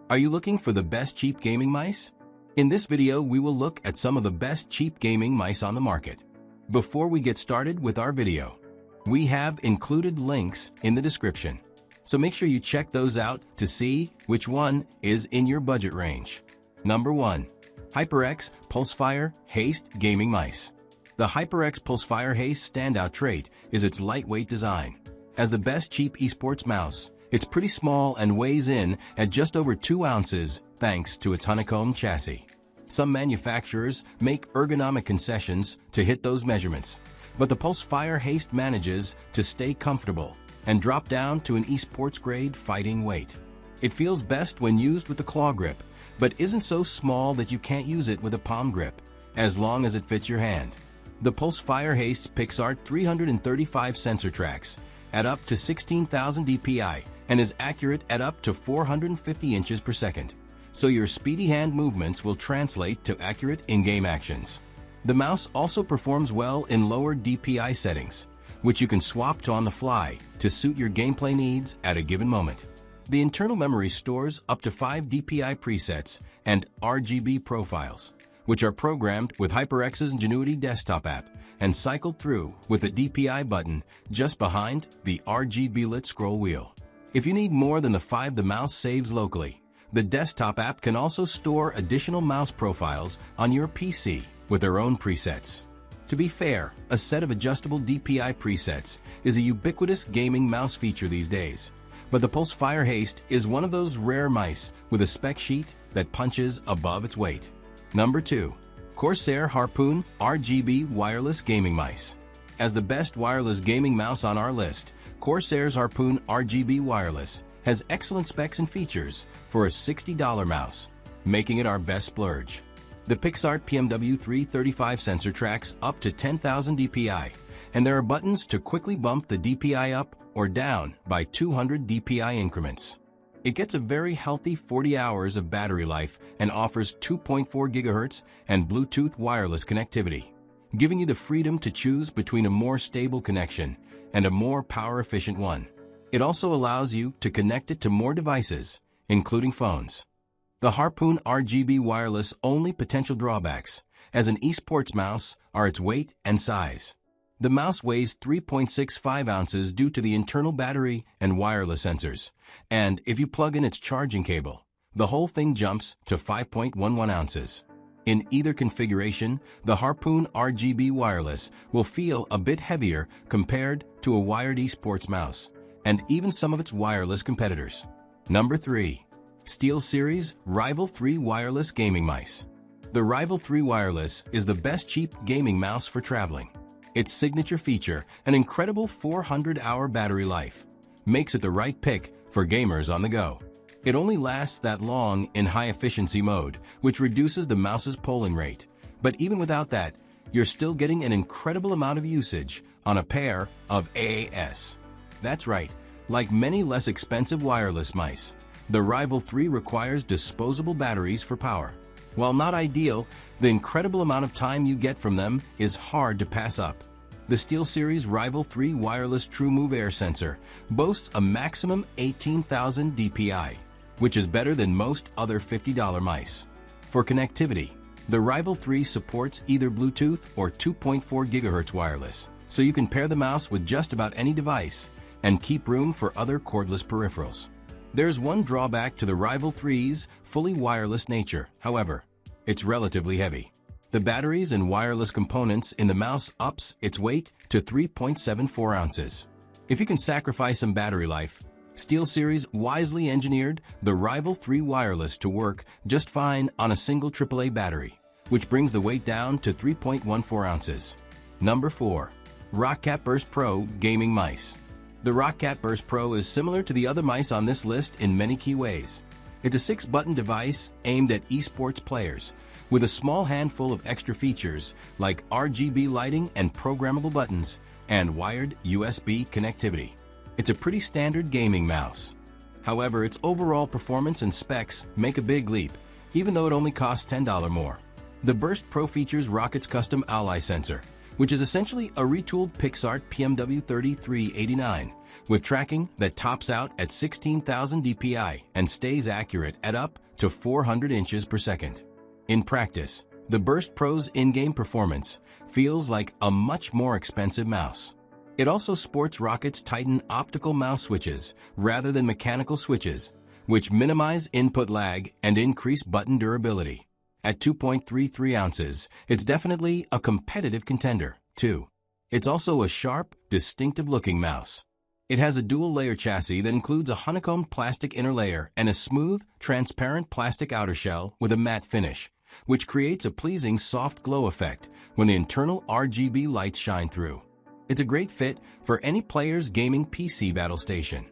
Are you looking for the best cheap gaming mice? In this video, we will look at some of the best cheap gaming mice on the market. Before we get started with our video, we have included links in the description, so make sure you check those out to see which one is in your budget range. Number 1. HyperX Pulsefire Haste Gaming Mice. The HyperX Pulsefire Haste standout trait is its lightweight design. As the best cheap esports mouse, it's pretty small and weighs in at just over 2 ounces thanks to its honeycomb chassis. Some manufacturers make ergonomic concessions to hit those measurements, but the Pulsefire Haste manages to stay comfortable and drop down to an esports-grade fighting weight. It feels best when used with the claw grip, but isn't so small that you can't use it with a palm grip, as long as it fits your hand. The Pulsefire Haste's PixArt 335 sensor tracks at up to 16,000 dpi and is accurate at up to 450 inches per second, so your speedy hand movements will translate to accurate in-game actions. The mouse also performs well in lower DPI settings, which you can swap to on the fly to suit your gameplay needs at a given moment. The internal memory stores up to 5 DPI presets and RGB profiles, which are programmed with HyperX's Ingenuity desktop app and cycled through with the DPI button just behind the RGB lit scroll wheel. If you need more than the 5 the mouse saves locally, the desktop app can also store additional mouse profiles on your PC with their own presets. To be fair, a set of adjustable DPI presets is a ubiquitous gaming mouse feature these days, but the Pulsefire Haste is one of those rare mice with a spec sheet that punches above its weight. Number 2. Corsair Harpoon RGB Wireless Gaming Mice. As the best wireless gaming mouse on our list, Corsair's Harpoon RGB Wireless has excellent specs and features for a $60 mouse, making it our best splurge. The PixArt PMW 335 sensor tracks up to 10,000 dpi, and there are buttons to quickly bump the DPI up or down by 200 DPI increments. It gets a very healthy 40 hours of battery life and offers 2.4 GHz and Bluetooth wireless connectivity, giving you the freedom to choose between a more stable connection and a more power-efficient one. It also allows you to connect it to more devices, including phones. The Harpoon RGB Wireless' only potential drawbacks as an esports mouse are its weight and size. The mouse weighs 3.65 ounces due to the internal battery and wireless sensors, and if you plug in its charging cable, the whole thing jumps to 5.11 ounces. In either configuration, the Harpoon RGB Wireless will feel a bit heavier compared to a wired esports mouse, and even some of its wireless competitors. Number 3. SteelSeries Rival 3 Wireless Gaming Mice. The Rival 3 Wireless is the best cheap gaming mouse for traveling. Its signature feature, an incredible 400-hour battery life, makes it the right pick for gamers on the go. It only lasts that long in high-efficiency mode, which reduces the mouse's polling rate. But even without that, you're still getting an incredible amount of usage on a pair of AAS. That's right, like many less expensive wireless mice, the Rival 3 requires disposable batteries for power. While not ideal, the incredible amount of time you get from them is hard to pass up. The SteelSeries Rival 3 Wireless TrueMove Air Sensor boasts a maximum 18,000 dpi, which is better than most other $50 mice. For connectivity, the Rival 3 supports either Bluetooth or 2.4 GHz wireless, so you can pair the mouse with just about any device and keep room for other cordless peripherals. There's one drawback to the Rival 3's fully wireless nature, however. It's relatively heavy. The batteries and wireless components in the mouse ups its weight to 3.74 ounces. If you can sacrifice some battery life, SteelSeries wisely engineered the Rival 3 Wireless to work just fine on a single AAA battery, which brings the weight down to 3.14 ounces. Number 4. Roccat Burst Pro Gaming Mice. The Roccat Burst Pro is similar to the other mice on this list in many key ways. It's a 6-button device aimed at esports players, with a small handful of extra features like RGB lighting and programmable buttons and wired USB connectivity. It's a pretty standard gaming mouse. However, its overall performance and specs make a big leap, even though it only costs $10 more. The Burst Pro features Rockat's custom Ally sensor, which is essentially a retooled PixArt PMW3389 with tracking that tops out at 16,000 dpi and stays accurate at up to 400 inches per second. In practice, the Burst Pro's in-game performance feels like a much more expensive mouse. It also sports Roccat's Titan optical mouse switches rather than mechanical switches, which minimize input lag and increase button durability. At 2.33 ounces, it's definitely a competitive contender, too. It's also a sharp, distinctive-looking mouse. It has a dual-layer chassis that includes a honeycombed plastic inner layer and a smooth, transparent plastic outer shell with a matte finish, which creates a pleasing soft glow effect when the internal RGB lights shine through. It's a great fit for any player's gaming PC battle station.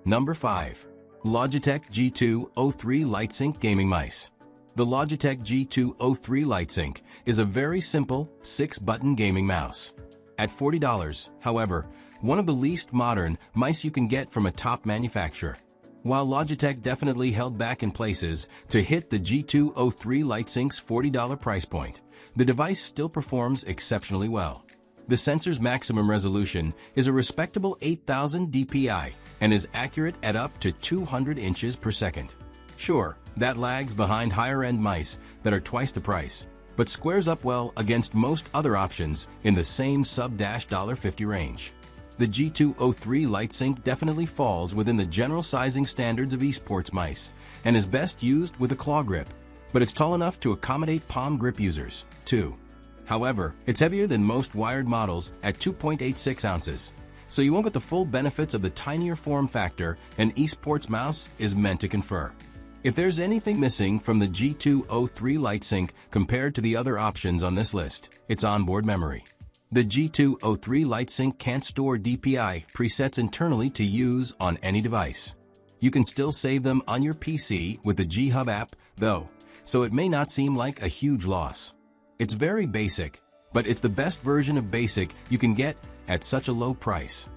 Number 5. Logitech G203 Lightsync Gaming Mice. The Logitech G203 Lightsync is a very simple 6-button gaming mouse. At $40, however, one of the least modern mice you can get from a top manufacturer. While Logitech definitely held back in places to hit the G203 Lightsync's $40 price point, the device still performs exceptionally well. The sensor's maximum resolution is a respectable 8,000 dpi and is accurate at up to 200 inches per second. Sure, that lags behind higher-end mice that are twice the price, but squares up well against most other options in the same sub-$50 range. The G203 Lightsync definitely falls within the general sizing standards of esports mice and is best used with a claw grip, but it's tall enough to accommodate palm grip users, too. However, it's heavier than most wired models at 2.86 ounces, so you won't get the full benefits of the tinier form factor an esports mouse is meant to confer. If there's anything missing from the G203 Lightsync compared to the other options on this list, it's onboard memory. The G203 Lightsync can't store DPI presets internally to use on any device. You can still save them on your PC with the G-Hub app, though, so it may not seem like a huge loss. It's very basic, but it's the best version of basic you can get at such a low price.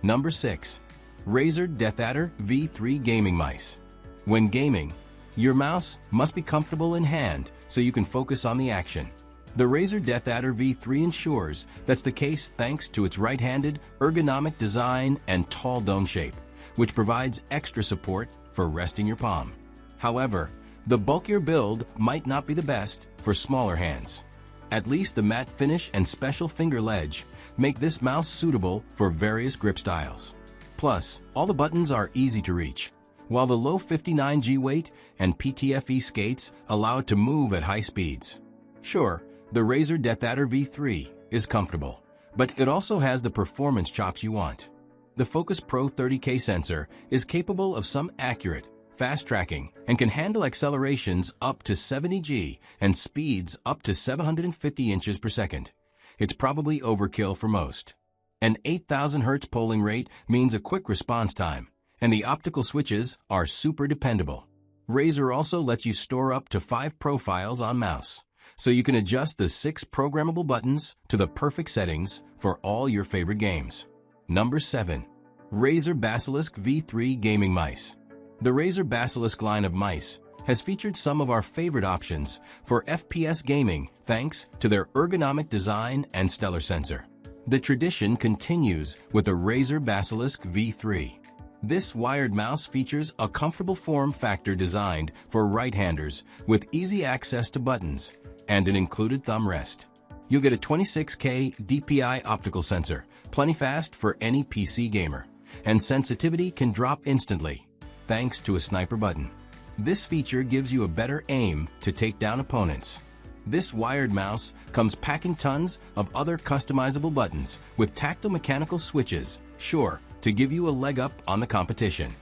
Number 6. Razer DeathAdder V3 Gaming Mice. When gaming, your mouse must be comfortable in hand so you can focus on the action. The Razer DeathAdder V3 ensures that's the case thanks to its right-handed, ergonomic design and tall dome shape, which provides extra support for resting your palm. However, the bulkier build might not be the best for smaller hands. At least the matte finish and special finger ledge make this mouse suitable for various grip styles. Plus, all the buttons are easy to reach, while the low 59G weight and PTFE skates allow it to move at high speeds. Sure, the Razer DeathAdder V3 is comfortable, but it also has the performance chops you want. The Focus Pro 30K sensor is capable of some accurate, fast tracking and can handle accelerations up to 70G and speeds up to 750 inches per second. It's probably overkill for most. An 8,000 Hz polling rate means a quick response time, and the optical switches are super dependable. Razer also lets you store up to 5 profiles on mouse, so you can adjust the 6 programmable buttons to the perfect settings for all your favorite games. Number 7. Razer Basilisk V3 Gaming Mice. The Razer Basilisk line of mice has featured some of our favorite options for FPS gaming thanks to their ergonomic design and stellar sensor. The tradition continues with the Razer Basilisk V3. This wired mouse features a comfortable form factor designed for right-handers with easy access to buttons and an included thumb rest. You'll get a 26K DPI optical sensor, plenty fast for any PC gamer, and sensitivity can drop instantly thanks to a sniper button. This feature gives you a better aim to take down opponents. This wired mouse comes packing tons of other customizable buttons with tactile mechanical switches, sure to give you a leg up on the competition.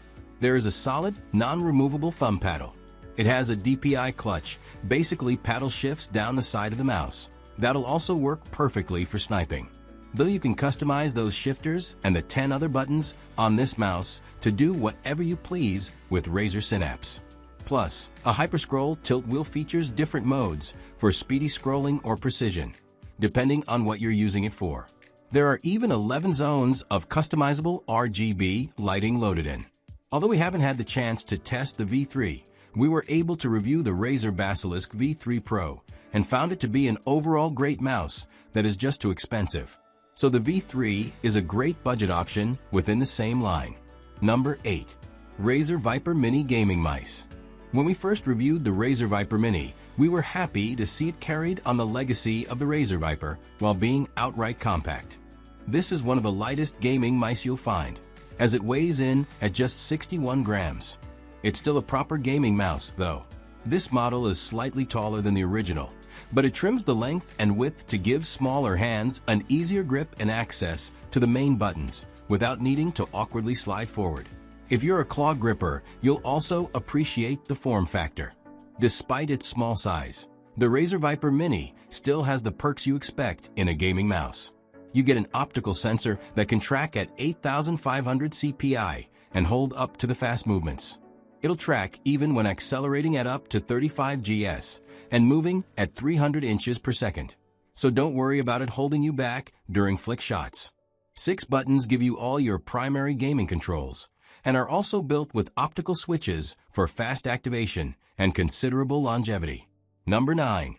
There is a solid, non-removable thumb paddle. It has a DPI clutch, basically paddle shifts down the side of the mouse. That'll also work perfectly for sniping, though you can customize those shifters and the 10 other buttons on this mouse to do whatever you please with Razer Synapse. Plus, a hyperscroll tilt wheel features different modes for speedy scrolling or precision, depending on what you're using it for. There are even 11 zones of customizable RGB lighting loaded in. Although we haven't had the chance to test the V3, we were able to review the Razer Basilisk V3 Pro and found it to be an overall great mouse that is just too expensive. So the V3 is a great budget option within the same line. Number 8. Razer Viper Mini Gaming Mice. When we first reviewed the Razer Viper Mini, we were happy to see it carried on the legacy of the Razer Viper while being outright compact. This is one of the lightest gaming mice you'll find, as it weighs in at just 61 grams. It's still a proper gaming mouse, though. This model is slightly taller than the original, but it trims the length and width to give smaller hands an easier grip and access to the main buttons without needing to awkwardly slide forward. If you're a claw gripper, you'll also appreciate the form factor. Despite its small size, the Razer Viper Mini still has the perks you expect in a gaming mouse. You get an optical sensor that can track at 8,500 CPI and hold up to the fast movements. It'll track even when accelerating at up to 35 GS and moving at 300 inches per second. So don't worry about it holding you back during flick shots. 6 buttons give you all your primary gaming controls and are also built with optical switches for fast activation and considerable longevity. Number 9.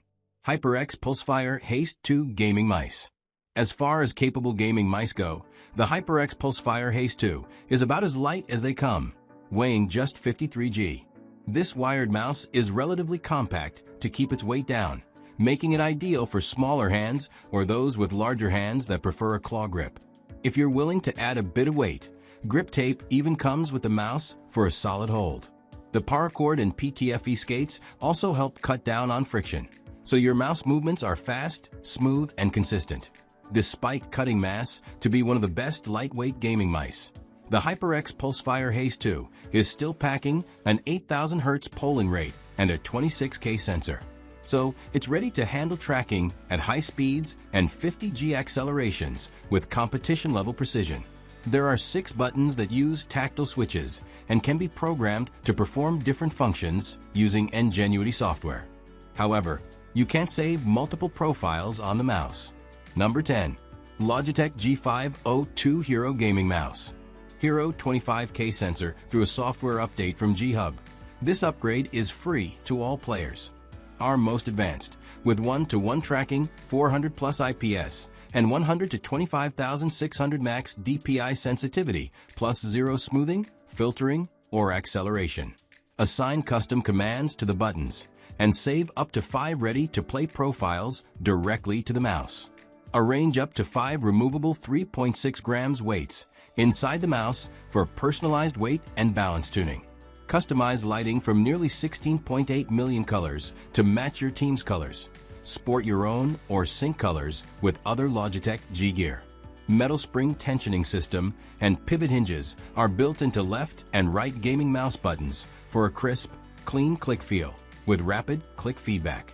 HyperX Pulsefire Haste 2 Gaming Mice. As far as capable gaming mice go, the HyperX Pulsefire Haste 2 is about as light as they come, weighing just 53 G. This wired mouse is relatively compact to keep its weight down, making it ideal for smaller hands or those with larger hands that prefer a claw grip. If you're willing to add a bit of weight, grip tape even comes with the mouse for a solid hold. The paracord and PTFE skates also help cut down on friction, so your mouse movements are fast, smooth, and consistent. Despite cutting mass to be one of the best lightweight gaming mice, the HyperX Pulsefire Haste 2 is still packing an 8,000 Hz polling rate and a 26K sensor. So it's ready to handle tracking at high speeds and 50G accelerations with competition-level precision. There are 6 buttons that use tactile switches and can be programmed to perform different functions using Ngenuity software. However, you can't save multiple profiles on the mouse. Number 10. Logitech G502 Hero Gaming Mouse. Hero 25K sensor through a software update from G-Hub. This upgrade is free to all players. Our most advanced, with 1-to-1 tracking, 400 plus IPS, and 100 to 25,600 max DPI sensitivity, plus 0 smoothing, filtering, or acceleration. Assign custom commands to the buttons, and save up to 5 ready-to-play profiles directly to the mouse. Arrange up to 5 removable 3.6 grams weights inside the mouse for personalized weight and balance tuning. Customize lighting from nearly 16.8 million colors to match your team's colors. Sport your own or sync colors with other Logitech G gear. Metal spring tensioning system and pivot hinges are built into left and right gaming mouse buttons for a crisp, clean click feel with rapid click feedback.